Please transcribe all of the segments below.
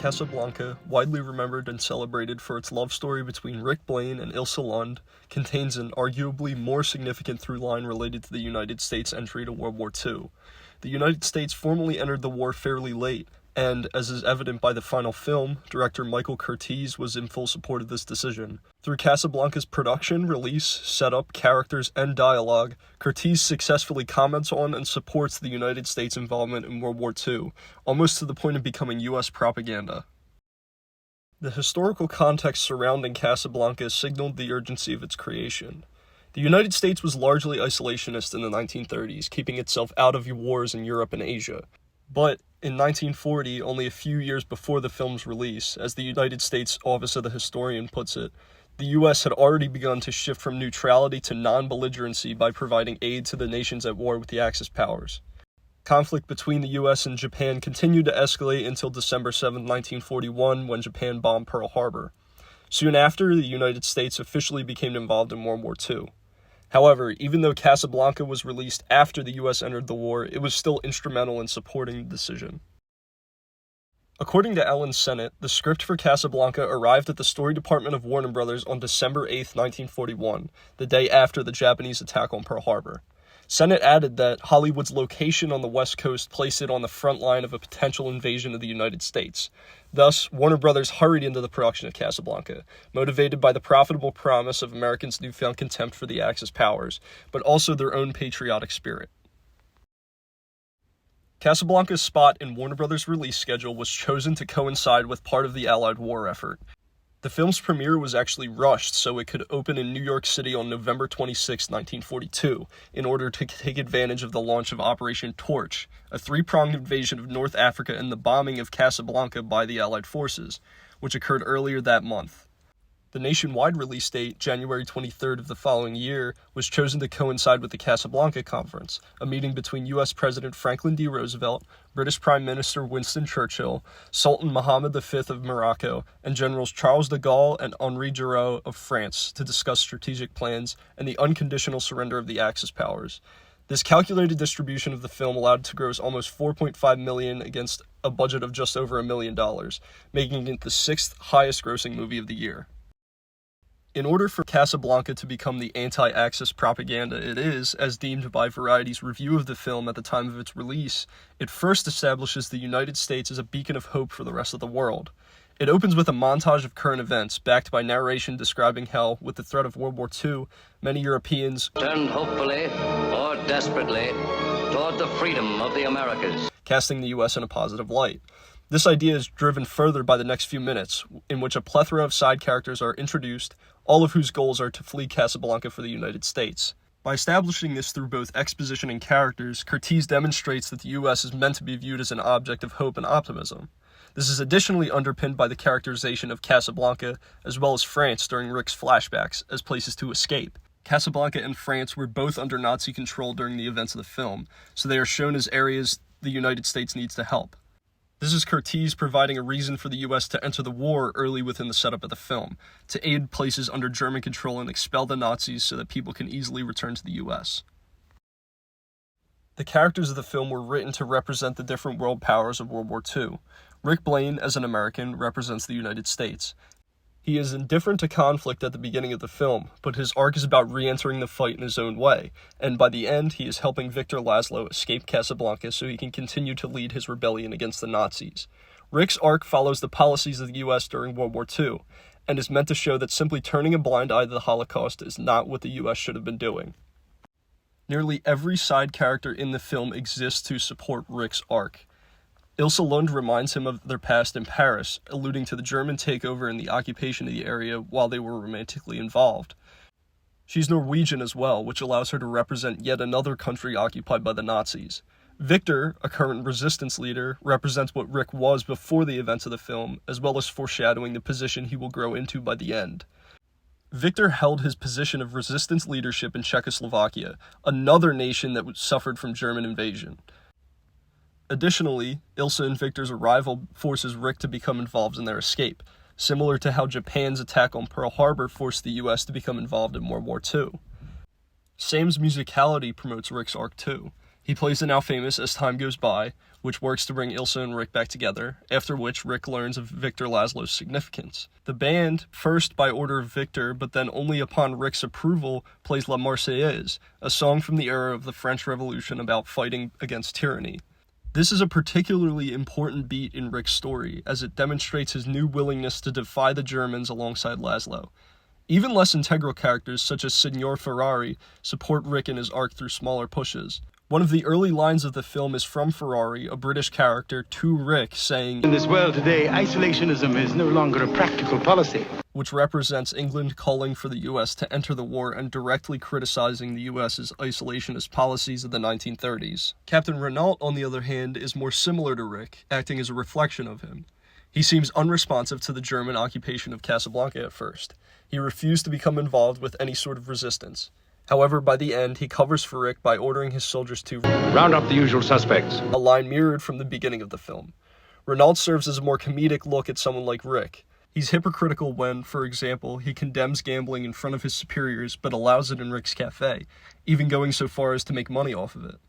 Casablanca, widely remembered and celebrated for its love story between Rick Blaine and Ilse Lund, contains an arguably more significant through-line related to the United States' entry to World War II. The United States formally entered the war fairly late, and, as is evident by the final film, director Michael Curtiz was in full support of this decision. Through Casablanca's production, release, setup, characters, and dialogue, Curtiz successfully comments on and supports the United States' involvement in World War II, almost to the point of becoming U.S. propaganda. The historical context surrounding Casablanca signaled the urgency of its creation. The United States was largely isolationist in the 1930s, keeping itself out of wars in Europe and Asia. But in 1940, only a few years before the film's release, as the United States Office of the Historian puts it, the U.S. had already begun to shift from neutrality to non-belligerency by providing aid to the nations at war with the Axis powers. Conflict between the U.S. and Japan continued to escalate until December 7, 1941, when Japan bombed Pearl Harbor. Soon after, the United States officially became involved in World War II. However, even though Casablanca was released after the U.S. entered the war, it was still instrumental in supporting the decision. According to Ellen Sennett, the script for Casablanca arrived at the story department of Warner Brothers on December 8, 1941, the day after the Japanese attack on Pearl Harbor. Sennett added that Hollywood's location on the West Coast placed it on the front line of a potential invasion of the United States. Thus, Warner Brothers hurried into the production of Casablanca, motivated by the profitable promise of Americans' newfound contempt for the Axis powers, but also their own patriotic spirit. Casablanca's spot in Warner Brothers' release schedule was chosen to coincide with part of the Allied war effort. The film's premiere was actually rushed so it could open in New York City on November 26, 1942, in order to take advantage of the launch of Operation Torch, a three-pronged invasion of North Africa and the bombing of Casablanca by the Allied forces, which occurred earlier that month. The nationwide release date, January 23rd of the following year, was chosen to coincide with the Casablanca Conference, a meeting between U.S. President Franklin D. Roosevelt, British Prime Minister Winston Churchill, Sultan Mohammed V of Morocco, and Generals Charles de Gaulle and Henri Giraud of France to discuss strategic plans and the unconditional surrender of the Axis powers. This calculated distribution of the film allowed it to gross almost $4.5 million against a budget of just over $1 million, making it the sixth highest-grossing movie of the year. In order for Casablanca to become the anti-Axis propaganda it is, as deemed by Variety's review of the film at the time of its release, it first establishes the United States as a beacon of hope for the rest of the world. It opens with a montage of current events, backed by narration describing how, with the threat of World War II, many Europeans turned hopefully or desperately toward the freedom of the Americas, casting the U.S. in a positive light. This idea is driven further by the next few minutes, in which a plethora of side characters are introduced, all of whose goals are to flee Casablanca for the United States. By establishing this through both exposition and characters, Curtiz demonstrates that the U.S. is meant to be viewed as an object of hope and optimism. This is additionally underpinned by the characterization of Casablanca, as well as France during Rick's flashbacks, as places to escape. Casablanca and France were both under Nazi control during the events of the film, so they are shown as areas the United States needs to help. This is Curtiz providing a reason for the U.S. to enter the war early within the setup of the film, to aid places under German control and expel the Nazis so that people can easily return to the U.S. The characters of the film were written to represent the different world powers of World War II. Rick Blaine, as an American, represents the United States. He is indifferent to conflict at the beginning of the film, but his arc is about re-entering the fight in his own way, and by the end, he is helping Victor Laszlo escape Casablanca so he can continue to lead his rebellion against the Nazis. Rick's arc follows the policies of the U.S. during World War II, and is meant to show that simply turning a blind eye to the Holocaust is not what the U.S. should have been doing. Nearly every side character in the film exists to support Rick's arc. Ilse Lund reminds him of their past in Paris, alluding to the German takeover and the occupation of the area while they were romantically involved. She's Norwegian as well, which allows her to represent yet another country occupied by the Nazis. Victor, a current resistance leader, represents what Rick was before the events of the film, as well as foreshadowing the position he will grow into by the end. Victor held his position of resistance leadership in Czechoslovakia, another nation that suffered from German invasion. Additionally, Ilse and Victor's arrival forces Rick to become involved in their escape, similar to how Japan's attack on Pearl Harbor forced the U.S. to become involved in World War II. Sam's musicality promotes Rick's arc too. He plays the now famous As Time Goes By, which works to bring Ilsa and Rick back together, after which Rick learns of Victor Laszlo's significance. The band, first by order of Victor, but then only upon Rick's approval, plays La Marseillaise, a song from the era of the French Revolution about fighting against tyranny. This is a particularly important beat in Rick's story, as it demonstrates his new willingness to defy the Germans alongside Laszlo. Even less integral characters, such as Signor Ferrari, support Rick in his arc through smaller pushes. One of the early lines of the film is from Ferrari, a British character, to Rick, saying, "In this world today, isolationism is no longer a practical policy," which represents England calling for the US to enter the war and directly criticizing the US's isolationist policies of the 1930s. Captain Renault, on the other hand, is more similar to Rick, acting as a reflection of him. He seems unresponsive to the German occupation of Casablanca at first. He refused to become involved with any sort of resistance. However, by the end, he covers for Rick by ordering his soldiers to round up the usual suspects, a line mirrored from the beginning of the film. Renault serves as a more comedic look at someone like Rick. He's hypocritical when, for example, he condemns gambling in front of his superiors but allows it in Rick's cafe, even going so far as to make money off of it.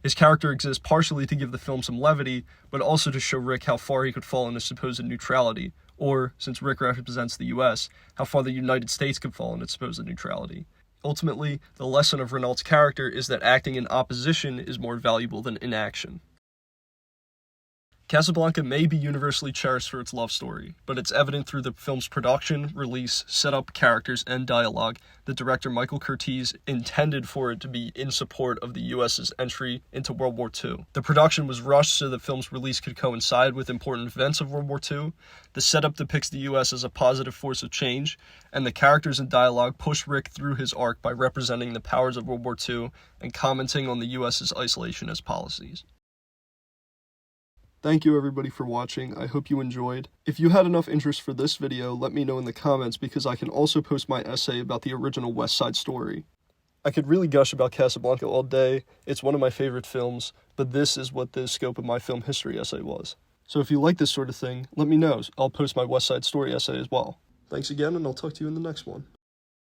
His character exists partially to give the film some levity, but also to show Rick how far he could fall in his supposed neutrality, or, since Rick represents the US, how far the United States could fall in its supposed neutrality. Ultimately, the lesson of Renault's character is that acting in opposition is more valuable than inaction. Casablanca may be universally cherished for its love story, but it's evident through the film's production, release, setup, characters, and dialogue that director Michael Curtiz intended for it to be in support of the US's entry into World War II. The production was rushed so the film's release could coincide with important events of World War II, the setup depicts the US as a positive force of change, and the characters and dialogue push Rick through his arc by representing the powers of World War II and commenting on the US's isolationist policies. Thank you everybody for watching, I hope you enjoyed. If you had enough interest for this video, let me know in the comments because I can also post my essay about the original West Side Story. I could really gush about Casablanca all day, it's one of my favorite films, but this is what the scope of my film history essay was. So if you like this sort of thing, let me know, I'll post my West Side Story essay as well. Thanks again, and I'll talk to you in the next one.